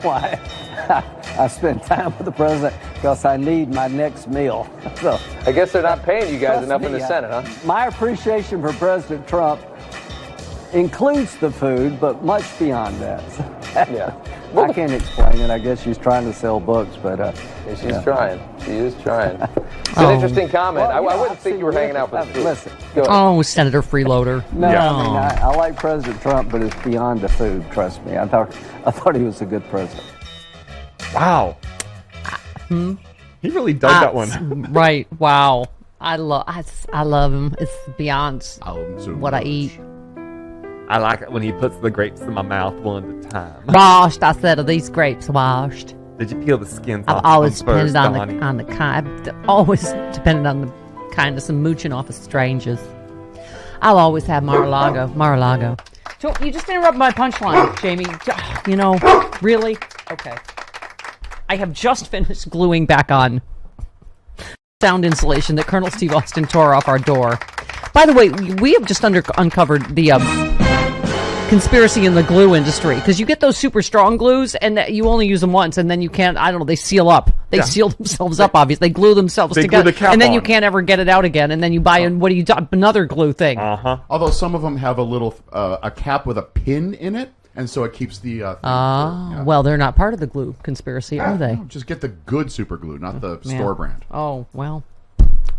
Why? I spend time with the president because I need my next meal. So I guess they're not paying you guys enough in the Senate, huh? My appreciation for President Trump includes the food, but much beyond that. Yeah. I can't explain it. I guess she's trying to sell books, but she's trying. She is trying. It's an interesting comment. Well, I wouldn't think you were hanging out with the food. Listen. Oh, Senator Freeloader. No, I mean, I like President Trump, but it's beyond the food. Trust me. I thought he was a good president. Wow. He really dug that one. Right. Wow. I love him. It's beyond what I eat. I like it when he puts the grapes in my mouth one at a time. Washed. I said, are these grapes washed? Did you peel the skins I've off? always them depended first, on the kind. I've always depended on the kindness and mooching off of strangers. I'll always have Mar-a-Lago. So you just interrupted my punchline, Jamie. You know, really? Okay. I have just finished gluing back on sound insulation that Colonel Steve Austin tore off our door. By the way, we have just uncovered the conspiracy in the glue industry, because you get those super strong glues and you only use them once, and then you can't, I don't know, they seal up. They seal themselves up, obviously. They glue themselves together, and then you can't ever get it out again, and then you buy another glue thing. Although some of them have a little a cap with a pin in it, and so it keeps the thing well, they're not part of the glue conspiracy, are they? No, just get the good super glue, not the store brand. Oh, well,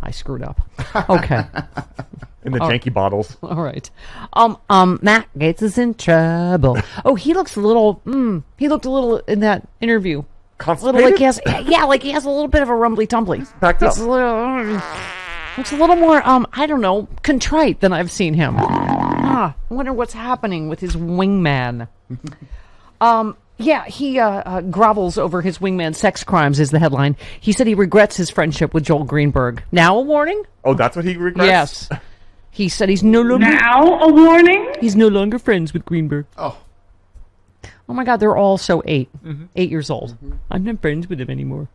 I screwed up. Okay. In the janky bottles. All right. Matt Gaetz is in trouble. Oh, he looks a little, he looked a little in that interview. Constipated? Like he has, like he has a little bit of a rumbly-tumbly. Backed up. Looks a little more, I don't know, contrite than I've seen him. I wonder what's happening with his wingman. He grovels over his wingman's sex crimes is the headline. He said he regrets his friendship with Joel Greenberg. Now a warning? Oh, that's what he regrets? Yes. He said he's no longer... Now a warning? He's no longer friends with Greenberg. Oh my God, they're all so 8 years old. I'm not friends with him anymore.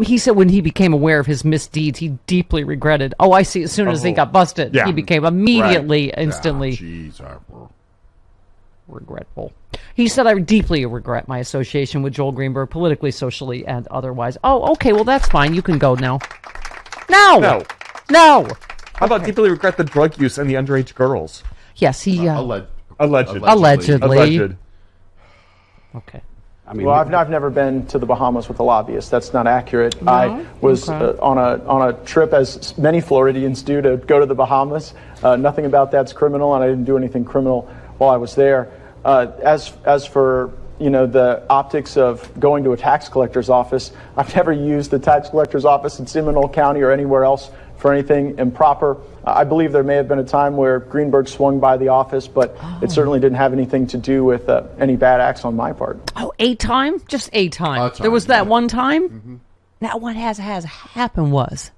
He said when he became aware of his misdeeds, he deeply regretted. Oh, I see. As soon as he got busted, he became immediately, instantly regretful. He said, I deeply regret my association with Joel Greenberg, politically, socially, and otherwise. Oh, okay. Well, that's fine. You can go now. No. How about deeply regret the drug use and the underage girls? Yes, he... Allegedly. Okay. I mean, I've never been to the Bahamas with a lobbyist. That's not accurate. No? I was on a trip, as many Floridians do, to go to the Bahamas. Nothing about that's criminal, and I didn't do anything criminal while I was there. As for the optics of going to a tax collector's office, I've never used the tax collector's office in Seminole County or anywhere else for anything improper. I believe there may have been a time where Greenberg swung by the office, but it certainly didn't have anything to do with any bad acts on my part. Oh, a time? Just a time. There was that one time? Now what has happened was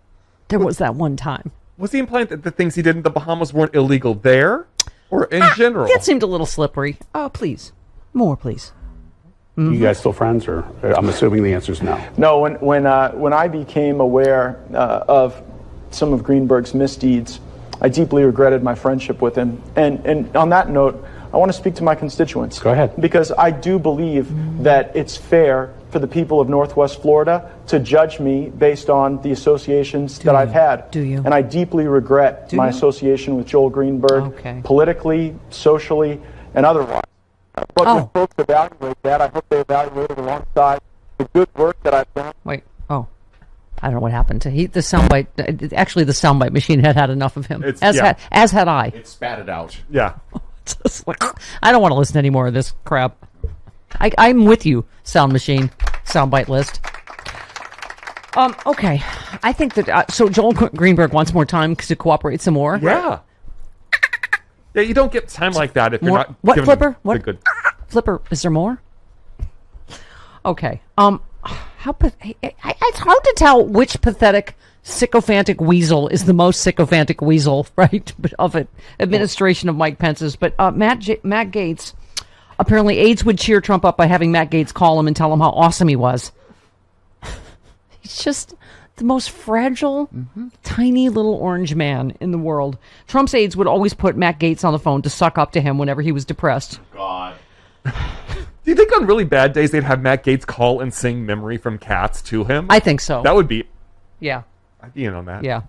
there was that one time. Was he implying that the things he did in the Bahamas weren't illegal there? Or in general? That seemed a little slippery. Oh, please. More, please. You guys still friends, or I'm assuming the answer is no? No, when I became aware of some of Greenberg's misdeeds, I deeply regretted my friendship with him. And on that note, I want to speak to my constituents. Go ahead. Because I do believe that it's fair for the people of Northwest Florida to judge me based on the associations that I've had. Do you? And I deeply regret my association with Joel Greenberg, politically, socially, and otherwise. But when folks evaluate that, I hope they evaluate it alongside the good work that I've done. I don't know what happened to the soundbite. Actually, the soundbite machine had enough of him. As had I. It spat it out. Yeah. I don't want to listen to any more of this crap. I'm with you, sound machine, soundbite list. Okay. I think that so Joel Greenberg wants more time to cooperate some more. Yeah. Yeah, you don't get time like that if you're not. What, Flipper? What? Good. Flipper, is there more? Okay. It's hard to tell which pathetic sycophantic weasel is the most sycophantic weasel, right? Of it, administration of Mike Pence's. But Matt Gaetz Apparently, aides would cheer Trump up by having Matt Gaetz call him and tell him how awesome he was. He's just the most fragile, tiny little orange man in the world. Trump's aides would always put Matt Gaetz on the phone to suck up to him whenever he was depressed. God. Do you think on really bad days they'd have Matt Gaetz call and sing Memory from Cats to him? I think so. That would be... Yeah. I'd be in on that. Yeah.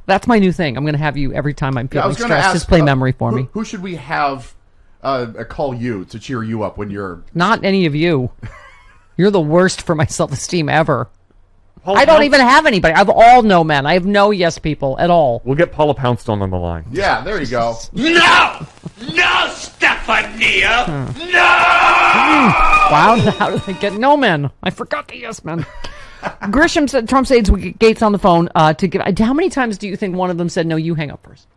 That's my new thing. I'm going to have you, every time I'm Yeah, I feeling was gonna stressed, ask, just play Memory for me. Who should we have call you to cheer you up when you're... Not any of you. You're the worst for my self-esteem ever. Paula I don't Poundstone- even have anybody. I have all no men. I have no yes people at all. We'll get Paula Poundstone on the line. Yeah, there you go. No! No, Stephania! No! Wow, how did they get no men? I forgot the yes men. Grisham said Trump's aides would get Gaetz on the phone to give... How many times do you think one of them said, no, you hang up first?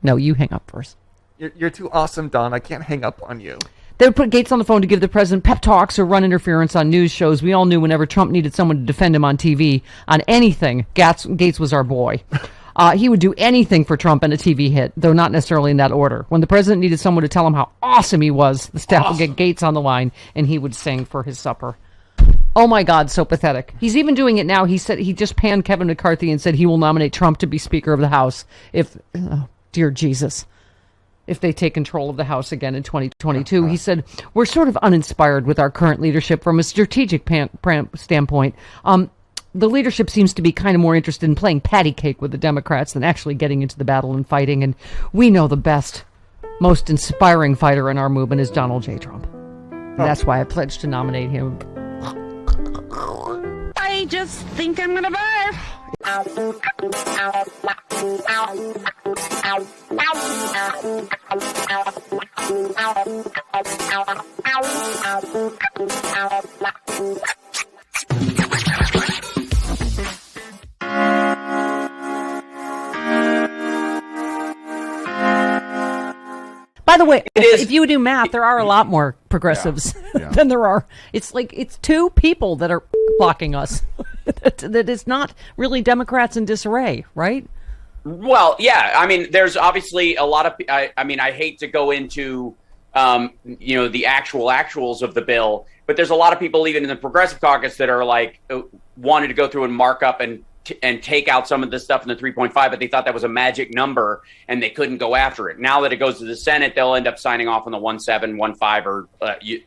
No, you hang up first. You're too awesome, Don. I can't hang up on you. They would put Gaetz on the phone to give the president pep talks or run interference on news shows. We all knew whenever Trump needed someone to defend him on TV, on anything, Gaetz was our boy. He would do anything for Trump and a TV hit, though not necessarily in that order. When the president needed someone to tell him how awesome he was, the staff would get Gaetz on the line, and he would sing for his supper. Oh my God, so pathetic. He's even doing it now. He said he just panned Kevin McCarthy and said he will nominate Trump to be Speaker of the House if, oh, dear Jesus, if they take control of the House again in 2022. He said, we're sort of uninspired with our current leadership from a strategic standpoint. The leadership seems to be kind of more interested in playing patty cake with the Democrats than actually getting into the battle and fighting. And we know the best, most inspiring fighter in our movement is Donald J. Trump. And that's why I pledged to nominate him. I just think I'm gonna barf. By the way, if you do math, there are a lot more progressives than there are. It's like it's two people that are blocking us. that is not really Democrats in disarray, right? Well, yeah. I mean, there's obviously a lot of. I mean, I hate to go into the actuals of the bill, but there's a lot of people even in the Progressive Caucus that are like wanted to go through and mark up and take out some of the stuff in the 3.5, but they thought that was a magic number and they couldn't go after it. Now that it goes to the Senate, they'll end up signing off on the 1.7, 1.5, or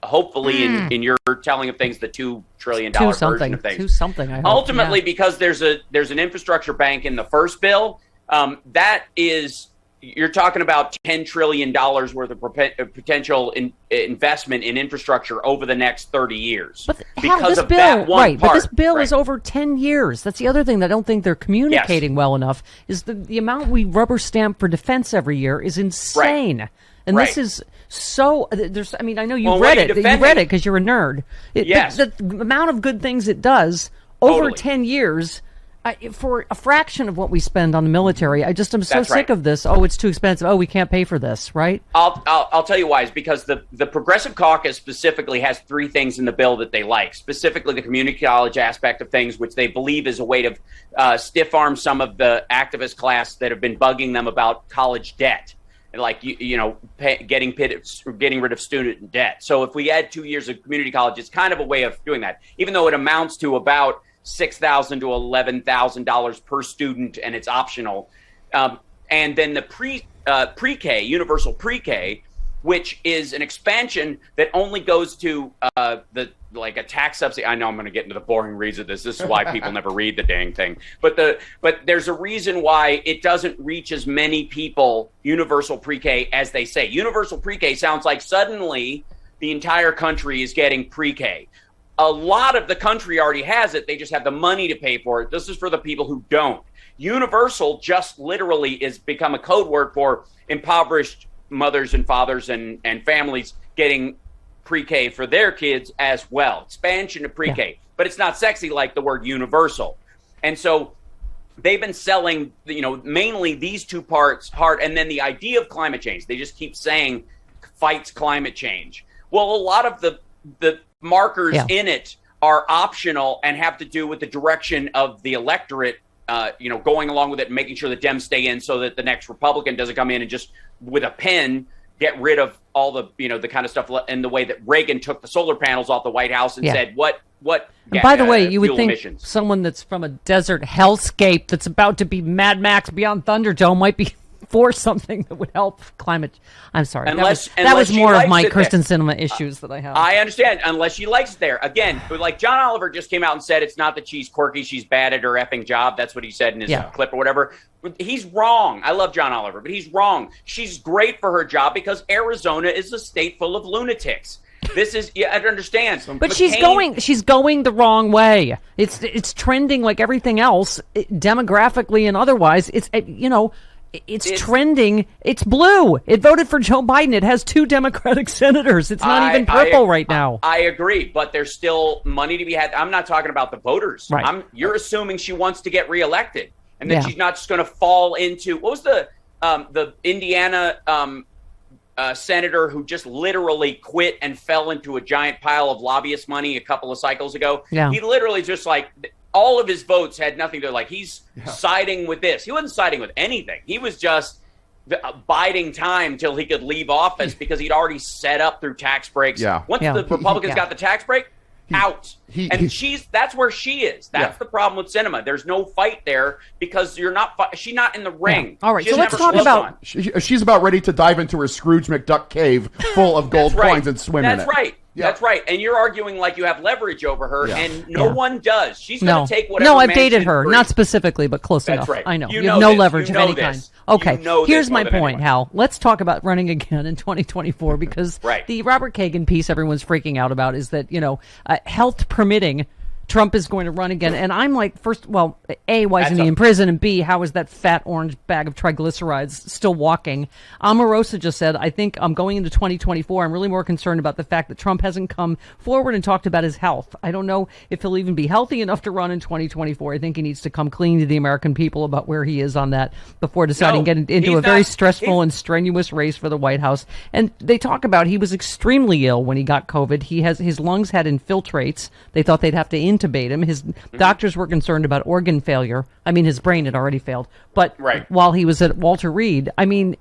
hopefully in your telling of things, the $2 trillion version of things. To something, I hope. Ultimately, because there's an infrastructure bank in the first bill, that is, you're talking about $10 trillion worth of potential investment in infrastructure over the next 30 years. But because this of bill, that one right? part, But this bill is over 10 years. That's the other thing that I don't think they're communicating well enough. Is the amount we rubber stamp for defense every year is insane. Right. And Right. this is so. There's. I mean, I know you Well, read what are it. you You read defending? it because you're a nerd. Yes. The amount of good things it does over Totally. 10 years. For a fraction of what we spend on the military, I just am so That's sick right. of this. Oh, it's too expensive. Oh, we can't pay for this, right? I'll tell you why. Is because the Progressive Caucus specifically has three things in the bill that they like. Specifically, the community college aspect of things, which they believe is a way to stiff arm some of the activist class that have been bugging them about college debt. And like getting rid of student debt. So if we add 2 years of community college, it's kind of a way of doing that. Even though it amounts to about $6,000 to $11,000 per student, and it's optional. And then the pre-K, universal pre-K, which is an expansion that only goes to like a tax subsidy. I know I'm going to get into the boring reads of this. This is why people never read the dang thing. But there's a reason why it doesn't reach as many people, universal pre-K, as they say. Universal pre-K sounds like suddenly the entire country is getting pre-K. A lot of the country already has it. They just have the money to pay for it. This is for the people who don't. Universal just literally is become a code word for impoverished mothers and fathers and families getting pre-K for their kids as well. Expansion of pre-K. Yeah. But it's not sexy like the word universal. And so they've been selling, mainly these two parts hard. And then the idea of climate change. They just keep saying fights climate change. Well, a lot of the markers in it are optional and have to do with the direction of the electorate, going along with it and making sure the Dems stay in so that the next Republican doesn't come in and just with a pen get rid of all the, the kind of stuff in the way that Reagan took the solar panels off the White House and said, what? And by the way, you would think emissions. Someone that's from a desert hellscape that's about to be Mad Max Beyond Thunderdome might be for something that would help climate. I'm sorry. That was more of my Kristen Cinema issues that I have. I understand, unless she likes it there. Again, like John Oliver just came out and said it's not that she's quirky, she's bad at her effing job. That's what he said in his clip or whatever. He's wrong. I love John Oliver, but he's wrong. She's great for her job because Arizona is a state full of lunatics. This is, I understand. But she's going the wrong way. It's trending like everything else, demographically and otherwise. It's trending. It's blue. It voted for Joe Biden. It has 2 Democratic senators. It's not even purple right now. I agree, but there's still money to be had. I'm not talking about the voters. Right. You're assuming she wants to get reelected, and that she's not just going to fall into what was the Indiana senator who just literally quit and fell into a giant pile of lobbyist money a couple of cycles ago. Yeah. He literally just all of his votes had nothing to he's siding with this. He wasn't siding with anything. He was just biding time till he could leave office because he'd already set up through tax breaks. Yeah. Once the Republicans got the tax break, out. That's where she is. That's the problem with cinema. There's no fight there because she's not in the ring. All right, so let's talk about... She's about ready to dive into her Scrooge McDuck cave full of gold coins and swim in it. That's right. Yeah. That's right. And you're arguing like you have leverage over her, and no one does. She's going to take whatever. No, I've dated her. Not specifically, but close enough. Right. I know. You have no leverage of any kind. Okay, here's my point, Hal. Let's talk about running again in 2024 because the Robert Kagan piece everyone's freaking out about is that, health permitting, Trump is going to run again. And I'm like, first, well, A, why isn't he in prison? And B, how is that fat orange bag of triglycerides still walking? Omarosa just said, I think I'm going into 2024. I'm really more concerned about the fact that Trump hasn't come forward and talked about his health. I don't know if he'll even be healthy enough to run in 2024. I think he needs to come clean to the American people about where he is on that before deciding to get into a very stressful and strenuous race for the White House. And they talk about he was extremely ill when he got COVID. His lungs had infiltrates. They thought they'd have to intubate him. His doctors were concerned about organ failure. I mean, his brain had already failed. But while he was at Walter Reed, I mean...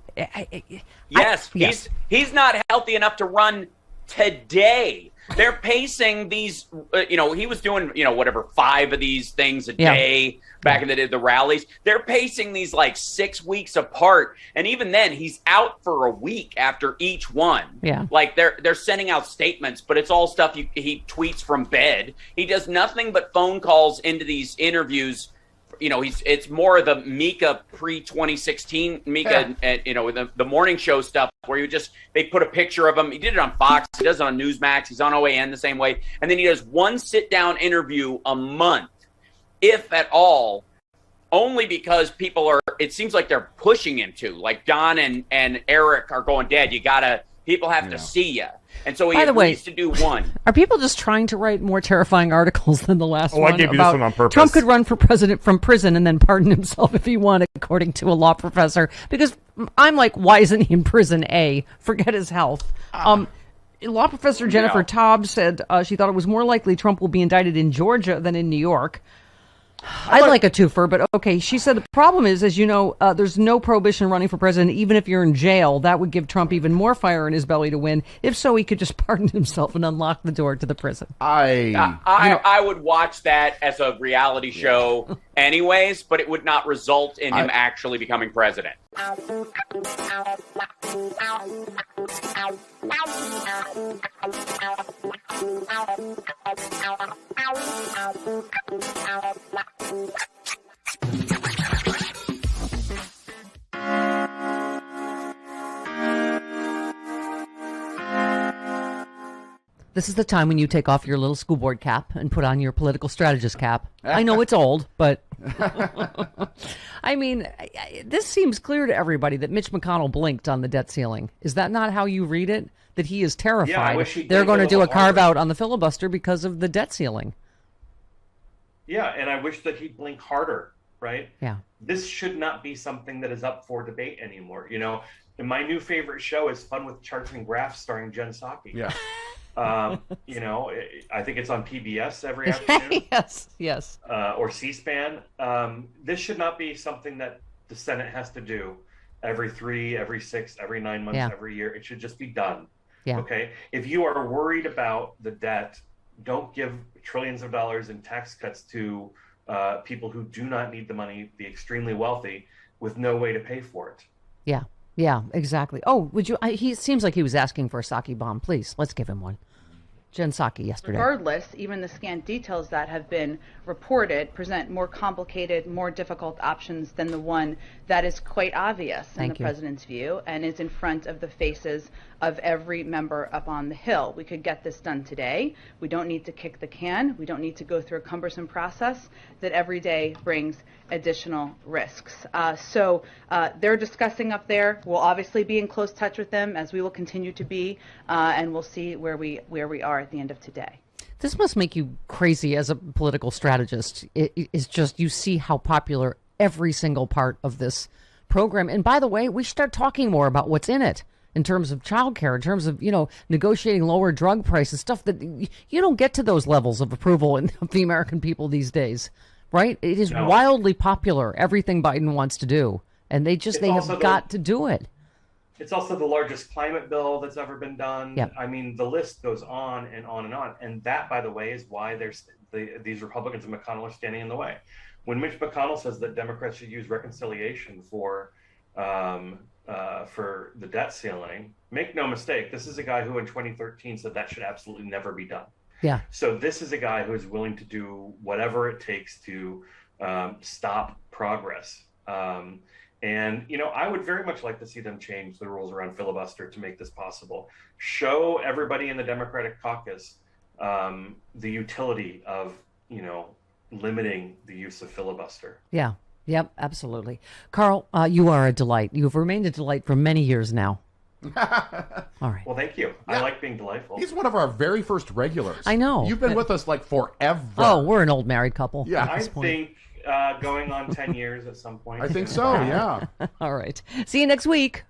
He's not healthy enough to run today. They're pacing these, he was doing, 5 of these things a day back in the day, the rallies. They're pacing these 6 weeks apart. And even then, he's out for a week after each one. Yeah. They're sending out statements, but it's all stuff he tweets from bed. He does nothing but phone calls into these interviews. It's more of the Mika pre-2016 Mika, the morning show stuff where they put a picture of him. He did it on Fox. He does it on Newsmax. He's on OAN the same way. And then he does one sit-down interview a month, if at all, only because it seems like they're pushing him to. Like Don and Eric are going, Dad, people have to see you. And so he agrees to do one. Are people just trying to write more terrifying articles than the last one? I gave you this one on purpose. Trump could run for president from prison and then pardon himself if he wanted, according to a law professor. Because I'm like, why isn't he in prison? Forget his health. Law professor Jennifer Taub said she thought it was more likely Trump will be indicted in Georgia than in New York. I'd like a twofer, but okay. She said the problem is, as you know, there's no prohibition running for president. Even if you're in jail, that would give Trump even more fire in his belly to win. If so, he could just pardon himself and unlock the door to the prison. I would watch that as a reality show anyways, but it would not result in him actually becoming president. This is the time when you take off your little school board cap and put on your political strategist cap. I know it's old, but I mean, this seems clear to everybody that Mitch McConnell blinked on the debt ceiling. Is that not how you read it? That he is terrified they're going to do a carve out on the filibuster because of the debt ceiling. Yeah, and I wish that he'd blink harder, right? Yeah. This should not be something that is up for debate anymore. And my new favorite show is Fun with Charts and Graphs starring Jen Psaki. Yeah. I think it's on PBS every afternoon. Yes. Or C-SPAN. This should not be something that the Senate has to do. every 3, every 6, every 9 months, Yeah. every year. It should just be done. Yeah. Okay. If you are worried about the debt, don't give trillions of dollars in tax cuts to people who do not need the money, the extremely wealthy, with no way to pay for it. Yeah. Yeah, exactly. Oh, would you? He seems like he was asking for a sake bomb. Please, let's give him one. Jen Psaki yesterday. Regardless, even the scant details that have been reported present more complicated, more difficult options than the one that is quite obvious in the president's view and is in front of the faces of every member up on the Hill. We could get this done today. We don't need to kick the can. We don't need to go through a cumbersome process that every day brings additional risks. So they're discussing up there. We'll obviously be in close touch with them, as we will continue to be, and we'll see where we are at the end of today. This must make you crazy as a political strategist. It's just, you see how popular every single part of this program. And by the way, we should start talking more about what's in it in terms of childcare, in terms of, negotiating lower drug prices, stuff that you don't get to those levels of approval of the American people these days, right? It is wildly popular, everything Biden wants to do. And they have got to do it. It's also the largest climate bill that's ever been done. Yep. I mean, the list goes on and on and on. And that, by the way, is why these Republicans and McConnell are standing in the way. When Mitch McConnell says that Democrats should use reconciliation for the debt ceiling, make no mistake, this is a guy who in 2013 said that should absolutely never be done. Yeah. So this is a guy who is willing to do whatever it takes to stop progress. And, I would very much like to see them change the rules around filibuster to make this possible. Show everybody in the Democratic caucus the utility of, limiting the use of filibuster. Yeah. Yep, absolutely. Carl, you are a delight. You've remained a delight for many years now. All right. Well, thank you. Yeah. I like being delightful. He's one of our very first regulars. I know. You've been with us like forever. Oh, we're an old married couple. Yeah. I think going on 10 years at some point. I think so, yeah. All right. See you next week.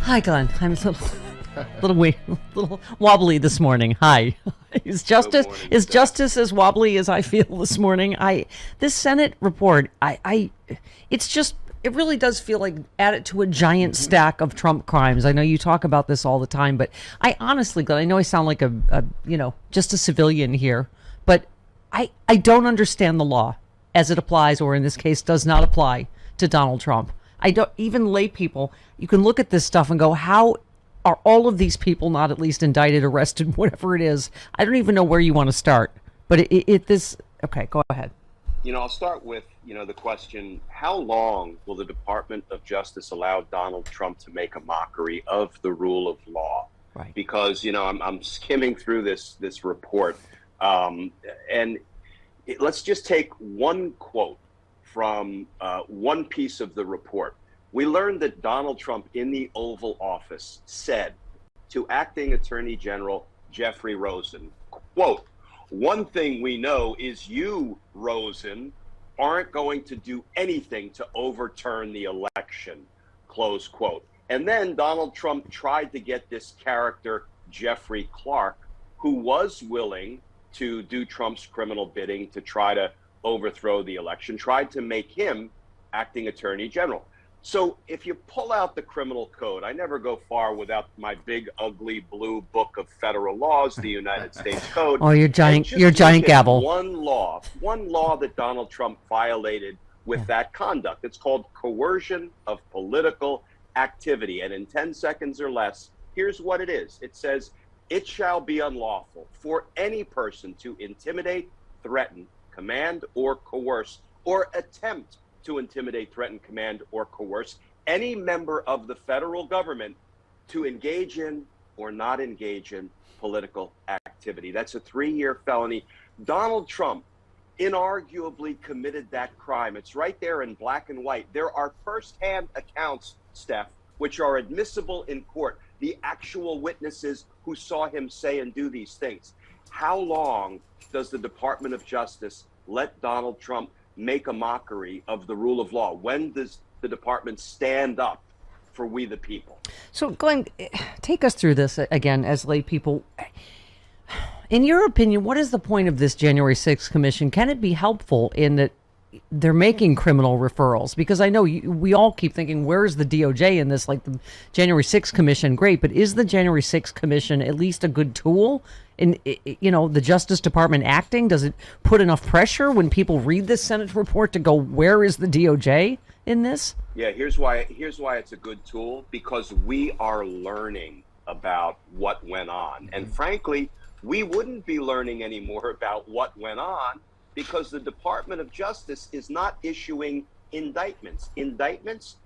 Hi, Glenn. I'm a little wobbly this morning. Hi. Is justice as wobbly as I feel this morning? This Senate report, it really does feel like added to a giant stack of Trump crimes. I know you talk about this all the time, but I honestly, Glenn, I know I sound like just a civilian here, but I don't understand the law as it applies, or in this case does not apply to Donald Trump. Even lay people, you can look at this stuff and go, how are all of these people not at least indicted, arrested, whatever it is? I don't even know where you want to start. But okay, go ahead. I'll start with, the question, how long will the Department of Justice allow Donald Trump to make a mockery of the rule of law? Right. Because, I'm skimming through this report, and let's just take one quote from one piece of the report. We learned that Donald Trump in the Oval Office said to acting Attorney General Jeffrey Rosen, quote, "One thing we know is you, Rosen, aren't going to do anything to overturn the election," close quote. And then Donald Trump tried to get this character, Jeffrey Clark, who was willing to do Trump's criminal bidding to try to overthrow the election, tried to make him acting Attorney General. So if you pull out the criminal code, I never go far without my big, ugly blue book of federal laws, the United States Code. Oh, your giant gavel. One law that Donald Trump violated with that conduct. It's called coercion of political activity. And in 10 seconds or less, here's what it is. It says, it shall be unlawful for any person to intimidate, threaten, command, or coerce, or attempt to intimidate, threaten, command, or coerce any member of the federal government to engage in or not engage in political activity. That's a 3-year felony. Donald Trump inarguably committed that crime. It's right there in black and white. There are firsthand accounts, Steph, which are admissible in court. The actual witnesses who saw him say and do these things. How long does the Department of Justice let Donald Trump make a mockery of the rule of law? When does the department stand up for we the people? So, Glenn, take us through this again as lay people. In your opinion, what is the point of this January 6th commission? Can it be helpful in that they're making criminal referrals? Because I know we all keep thinking, where's the DOJ in this? Like the January 6th commission, great, but is the January 6th commission at least a good tool in, the Justice Department acting? Does it put enough pressure when people read this Senate report to go, where is the DOJ in this? Yeah, here's why it's a good tool, because we are learning about what went on. And frankly, we wouldn't be learning any more about what went on because the Department of Justice is not issuing indictments.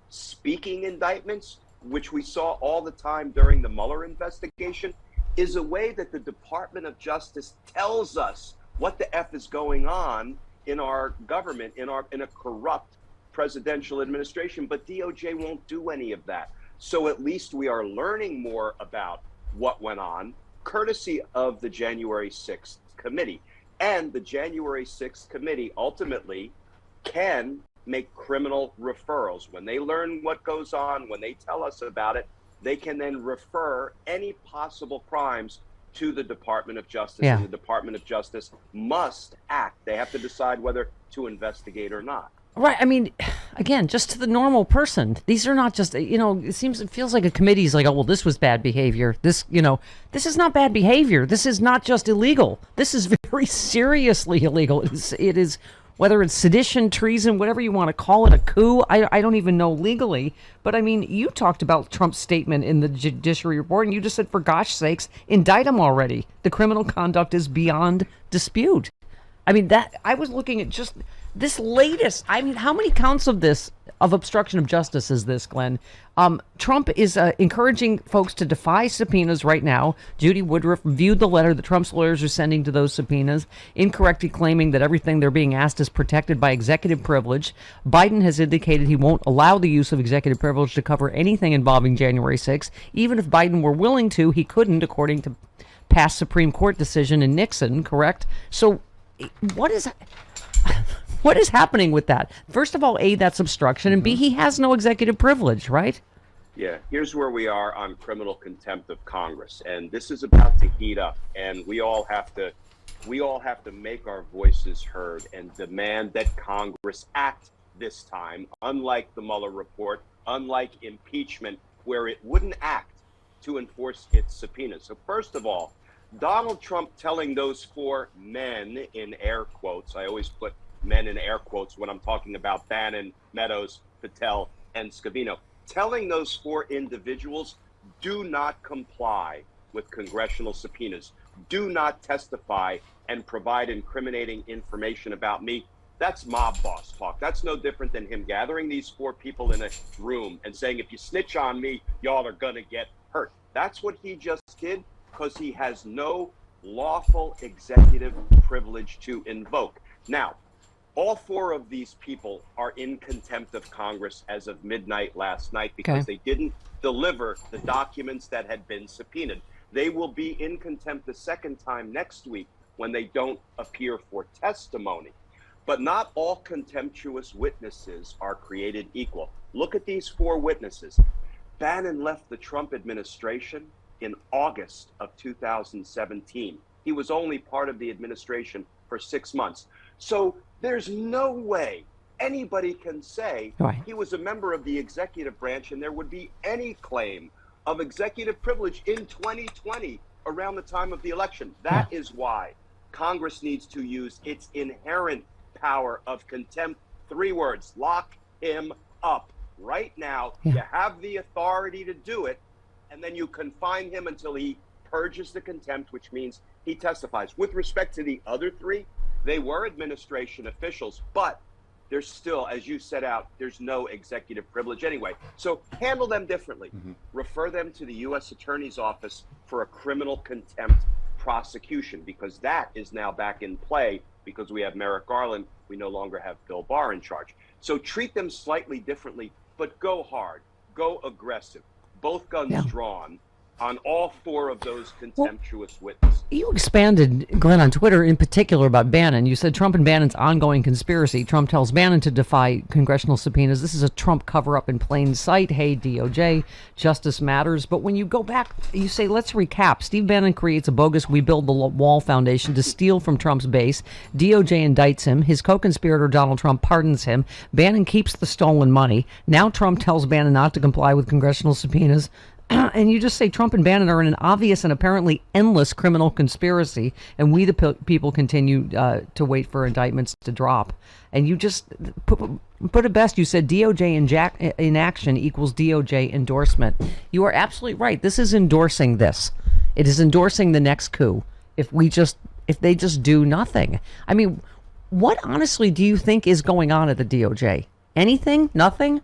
Speaking indictments, which we saw all the time during the Mueller investigation, is a way that the Department of Justice tells us what the F is going on in our government, in a corrupt presidential administration. But DOJ won't do any of that. So at least we are learning more about what went on, courtesy of the January 6th committee. And the January 6th committee ultimately can make criminal referrals. When they learn what goes on, when they tell us about it, they can then refer any possible crimes to the Department of Justice. Yeah. And the Department of Justice must act. They have to decide whether to investigate or not. Right. I mean, again, just to the normal person, these are not just, it feels like a committee's like, oh, well, this was bad behavior. This is not bad behavior. This is not just illegal. This is very seriously illegal. It is, whether it's sedition, treason, whatever you want to call it, a coup. I don't even know legally. But I mean, you talked about Trump's statement in the Judiciary Report, and you just said, for gosh sakes, indict him already. The criminal conduct is beyond dispute. I mean, I was looking at just this latest. I mean, how many counts of obstruction of justice is this, Glenn? Trump is encouraging folks to defy subpoenas right now. Judy Woodruff viewed the letter that Trump's lawyers are sending to those subpoenas, incorrectly claiming that everything they're being asked is protected by executive privilege. Biden has indicated he won't allow the use of executive privilege to cover anything involving January 6th. Even if Biden were willing to, he couldn't, according to past Supreme Court decision in Nixon, correct? So what is happening with that? First of all, A, that's obstruction, and B, he has no executive privilege, right? Yeah, here's where we are on criminal contempt of Congress, and this is about to heat up, and we all have to make our voices heard and demand that Congress act this time, unlike the Mueller report, unlike impeachment, where it wouldn't act to enforce its subpoenas. So first of all, Donald Trump telling those four men, in air quotes, I always put men in air quotes when I'm talking about Bannon, Meadows, Patel, and Scavino, telling those four individuals, do not comply with congressional subpoenas, do not testify and provide incriminating information about me. That's mob boss talk. That's no different than him gathering these four people in a room and saying, if you snitch on me, y'all are gonna get hurt. That's what he just did, because he has no lawful executive privilege to invoke. Now, all four of these people are in contempt of Congress as of midnight last night because they didn't deliver the documents that had been subpoenaed. They will be in contempt the second time next week when they don't appear for testimony. But not all contemptuous witnesses are created equal. Look at these four witnesses. Bannon left the Trump administration in August of 2017. He was only part of the administration for 6 months. So there's no way anybody can say he was a member of the executive branch and there would be any claim of executive privilege in 2020 around the time of the election. That is why Congress needs to use its inherent power of contempt. 3 words: lock him up. Right now, you have the authority to do it, and then you confine him until he purges the contempt, which means he testifies. With respect to the other 3, they were administration officials, but there's still, as you set out, there's no executive privilege anyway. So handle them differently. Refer them to the U.S. Attorney's Office for a criminal contempt prosecution, because that is now back in play because we have Merrick Garland. We no longer have Bill Barr in charge. So treat them slightly differently, but go hard, go aggressive, both guns drawn, on all 4 of those contemptuous witnesses. You expanded, Glenn, on Twitter in particular about Bannon. You said Trump and Bannon's ongoing conspiracy. Trump tells Bannon to defy congressional subpoenas. This is a Trump cover-up in plain sight. Hey, DOJ, justice matters. But when you go back, you say, let's recap. Steve Bannon creates a bogus We Build the Wall Foundation to steal from Trump's base. DOJ indicts him. His co-conspirator, Donald Trump, pardons him. Bannon keeps the stolen money. Now Trump tells Bannon not to comply with congressional subpoenas. And you just say Trump and Bannon are in an obvious and apparently endless criminal conspiracy, and we the people continue to wait for indictments to drop. And you just put it best. You said DOJ in action equals DOJ endorsement. You are absolutely right. This is endorsing this. It is endorsing the next coup. If they just do nothing. I mean, what honestly do you think is going on at the DOJ? Anything? Nothing?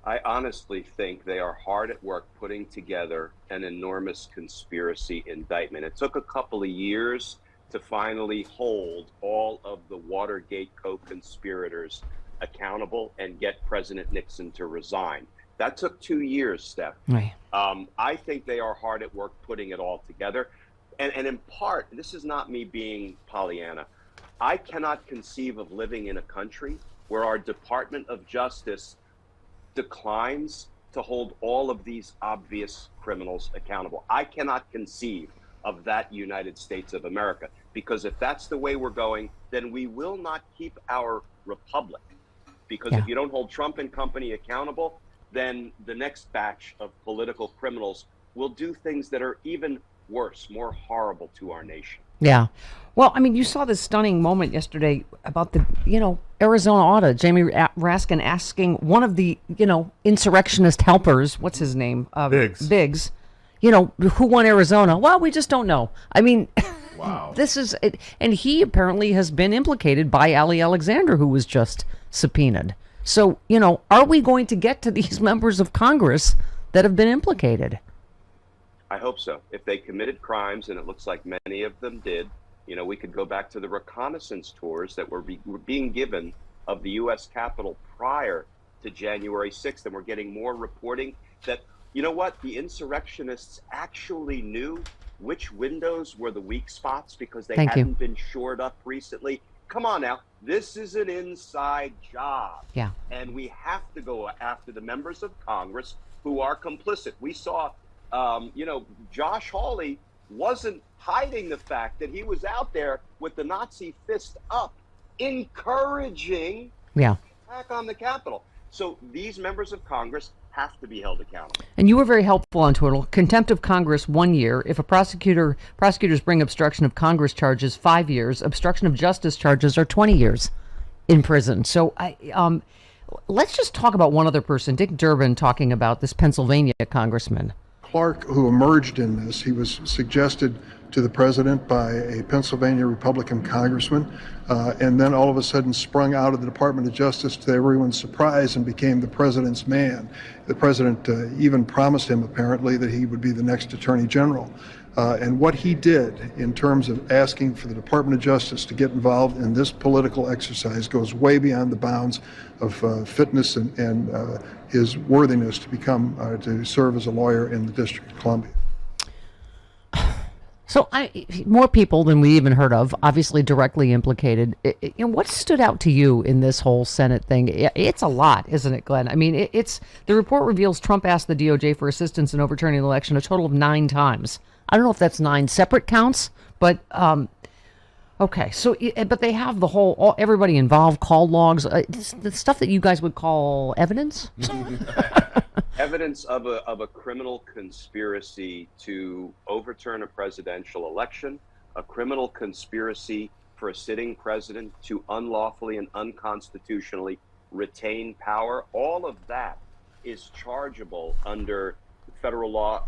I honestly think they are hard at work putting together an enormous conspiracy indictment. It took a couple of years to finally hold all of the Watergate co-conspirators accountable and get President Nixon to resign. That took 2 years, Steph. Right. I think they are hard at work putting it all together. And in part, this is not me being Pollyanna. I cannot conceive of living in a country where our Department of Justice declines to hold all of these obvious criminals accountable. I cannot conceive of that United States of America, because if that's the way we're going, then we will not keep our republic. Because if you don't hold Trump and company accountable, then the next batch of political criminals will do things that are even worse, more horrible to our nation. Yeah. Well, I mean, you saw this stunning moment yesterday about the, Arizona audit. Jamie Raskin asking one of the, insurrectionist helpers, what's his name? Biggs. Who won Arizona? Well, we just don't know. I mean, wow. This is it. And he apparently has been implicated by Ali Alexander, who was just subpoenaed. So, are we going to get to these members of Congress that have been implicated? I hope so. If they committed crimes, and it looks like many of them did, we could go back to the reconnaissance tours that were being given of the U.S. Capitol prior to January 6th, and we're getting more reporting that, the insurrectionists actually knew which windows were the weak spots because they hadn't been shored up recently. Come on now. This is an inside job. Yeah. And we have to go after the members of Congress who are complicit. We saw Josh Hawley wasn't hiding the fact that he was out there with the Nazi fist up, encouraging attack on the Capitol. So these members of Congress have to be held accountable. And you were very helpful on Twitter. Contempt of Congress, 1 year. If a prosecutors bring obstruction of Congress charges, 5 years. Obstruction of justice charges are 20 years in prison. So let's just talk about one other person, Dick Durbin, talking about this Pennsylvania congressman. Clark, who emerged in this, he was suggested to the president by a Pennsylvania Republican congressman, and then all of a sudden sprung out of the Department of Justice to everyone's surprise and became the president's man. The president even promised him, apparently, that he would be the next attorney general. And what he did in terms of asking for the Department of Justice to get involved in this political exercise goes way beyond the bounds of fitness and his worthiness to serve as a lawyer in the District of Columbia. So more people than we even heard of, obviously directly implicated. What stood out to you in this whole Senate thing? It's a lot, isn't it, Glenn? I mean, the report reveals Trump asked the DOJ for assistance in overturning the election a total of 9 times. I don't know if that's 9 separate counts, but okay. So, but they have the everybody involved, call logs, the stuff that you guys would call evidence. Evidence of a criminal conspiracy to overturn a presidential election, a criminal conspiracy for a sitting president to unlawfully and unconstitutionally retain power. All of that is chargeable under federal law.